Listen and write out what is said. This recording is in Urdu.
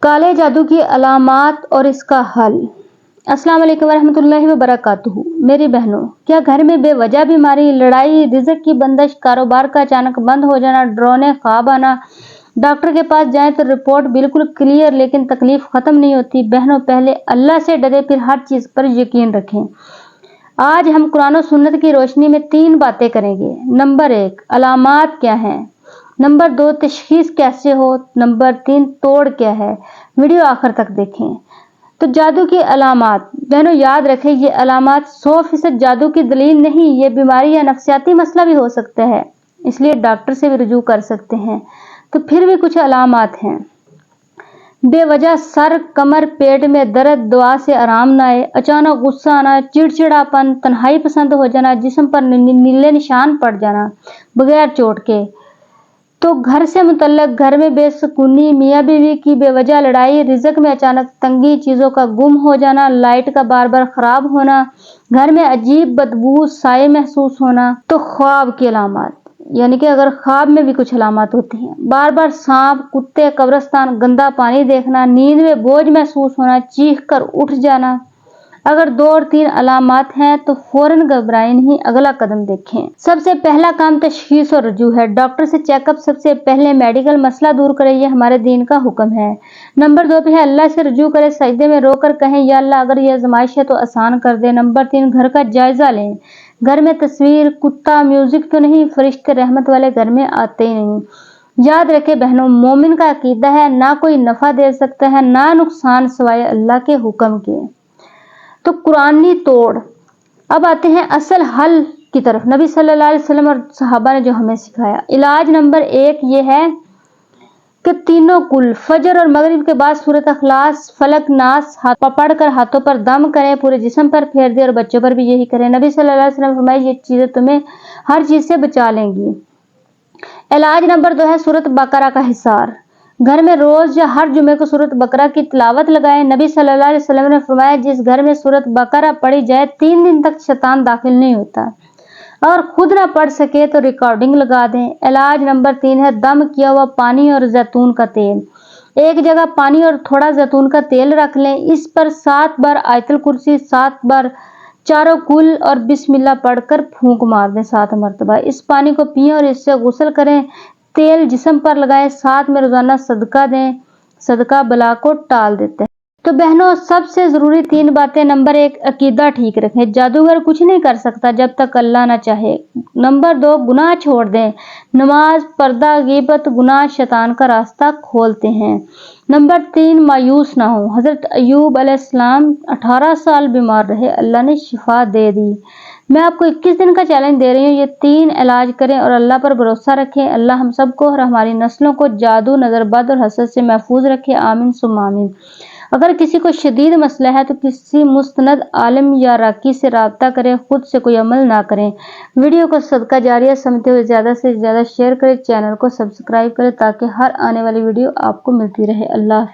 کالے جادو کی علامات اور اس کا حل۔ السلام علیکم ورحمۃ اللہ وبرکاتہ۔ میری بہنوں، کیا گھر میں بے وجہ بیماری، لڑائی، رزق کی بندش، کاروبار کا اچانک بند ہو جانا، ڈراؤنے خواب آنا، ڈاکٹر کے پاس جائیں تو رپورٹ بالکل کلیئر لیکن تکلیف ختم نہیں ہوتی؟ بہنوں، پہلے اللہ سے ڈرے پھر ہر چیز پر یقین رکھیں۔ آج ہم قرآن و سنت کی روشنی میں 3 باتیں کریں گے۔ نمبر 1، علامات کیا ہیں؟ نمبر 2، تشخیص کیسے ہو؟ نمبر 3، توڑ کیا ہے؟ ویڈیو آخر تک دیکھیں۔ تو جادو کی علامات، بہنوں یاد رکھیں یہ علامات 100% جادو کی دلیل نہیں، یہ بیماری یا نفسیاتی مسئلہ بھی ہو سکتا ہے، اس لیے ڈاکٹر سے بھی رجوع کر سکتے ہیں۔ تو پھر بھی کچھ علامات ہیں۔ بے وجہ سر، کمر، پیٹ میں درد، دعا سے آرام نہ آئے، اچانک غصہ آنا، چڑچڑاپن، تنہائی پسند ہو جانا، جسم پر نیلے نشان پڑ جانا بغیر چوٹ کے۔ تو گھر سے متعلق، گھر میں بے سکونی، میاں بیوی کی بے وجہ لڑائی، رزق میں اچانک تنگی، چیزوں کا گم ہو جانا، لائٹ کا بار بار خراب ہونا، گھر میں عجیب بدبو، سائے محسوس ہونا۔ تو خواب کی علامات، یعنی کہ اگر خواب میں بھی کچھ علامات ہوتی ہیں، بار بار سانپ، کتے، قبرستان، گندا پانی دیکھنا، نیند میں بوجھ محسوس ہونا، چیخ کر اٹھ جانا۔ اگر 2 اور 3 علامات ہیں تو فوراً گھبرائیں نہیں، اگلا قدم دیکھیں۔ سب سے پہلا کام تشخیص اور رجوع ہے۔ ڈاکٹر سے چیک اپ، سب سے پہلے میڈیکل مسئلہ دور کریں، یہ ہمارے دین کا حکم ہے۔ نمبر 2 پہ ہے اللہ سے رجوع کریں، سجدے میں رو کر کہیں یا اللہ اگر یہ آزمائش ہے تو آسان کر دے۔ نمبر 3، گھر کا جائزہ لیں۔ گھر میں تصویر، کتا، میوزک تو نہیں، فرشتے رحمت والے گھر میں آتے ہی نہیں۔ یاد رکھیں بہنوں، مومن کا عقیدہ ہے نہ کوئی نفع دے سکتا ہے نہ نقصان سوائے اللہ کے حکم کے۔ تو قرآنی توڑ۔ اب آتے ہیں اصل حل کی طرف، نبی صلی اللہ علیہ وسلم اور صحابہ نے جو ہمیں سکھایا۔ علاج نمبر 1 یہ ہے کہ تینوں کل فجر اور مغرب کے بعد سورۃ اخلاص، فلق، ناس پڑھ کر ہاتھوں پر دم کریں، پورے جسم پر پھیر دیں اور بچوں پر بھی یہی کریں۔ نبی صلی اللہ علیہ وسلم فرمائے یہ چیزیں تمہیں ہر چیز سے بچا لیں گی۔ علاج نمبر 2 ہے سورۃ بقرہ کا حصار۔ گھر میں روز یا ہر جمعے کو سورۃ بقرہ کی تلاوت لگائیں۔ نبی صلی اللہ علیہ وسلم نے فرمایا جس گھر میں سورۃ بقرہ پڑھی جائے 3 دن تک شیطان داخل نہیں ہوتا۔ اور خود نہ پڑھ سکے تو ریکارڈنگ لگا دیں۔ علاج نمبر 3 ہے دم کیا ہوا پانی اور زیتون کا تیل۔ ایک جگہ پانی اور تھوڑا زیتون کا تیل رکھ لیں، اس پر 7 بار آیت الکرسی، 7 بار چاروں کل اور بسم اللہ پڑھ کر پھونک مار دیں 7 مرتبہ۔ اس پانی کو پئیں اور اس سے غسل کریں، تیل جسم پر لگائیں، ساتھ میں روزانہ صدقہ دیں، صدقہ بلا کو ٹال دیتے ہیں۔ تو بہنوں سب سے ضروری 3 باتیں۔ نمبر 1، عقیدہ ٹھیک رکھیں، جادوگر کچھ نہیں کر سکتا جب تک اللہ نہ چاہے۔ نمبر 2، گناہ چھوڑ دیں، نماز، پردہ، غیبت، گناہ شیطان کا راستہ کھولتے ہیں۔ نمبر 3، مایوس نہ ہوں، حضرت ایوب علیہ السلام 18 سال بیمار رہے، اللہ نے شفا دے دی۔ میں آپ کو 21 دن کا چیلنج دے رہی ہوں، یہ 3 علاج کریں اور اللہ پر بھروسہ رکھیں۔ اللہ ہم سب کو اور ہماری نسلوں کو جادو، نظر بد اور حسد سے محفوظ رکھے، آمین ثم آمین۔ اگر کسی کو شدید مسئلہ ہے تو کسی مستند عالم یا راقی سے رابطہ کریں، خود سے کوئی عمل نہ کریں۔ ویڈیو کو صدقہ جاریہ سمجھتے ہوئے زیادہ سے زیادہ شیئر کریں، چینل کو سبسکرائب کریں تاکہ ہر آنے والی ویڈیو آپ کو ملتی رہے۔ اللہ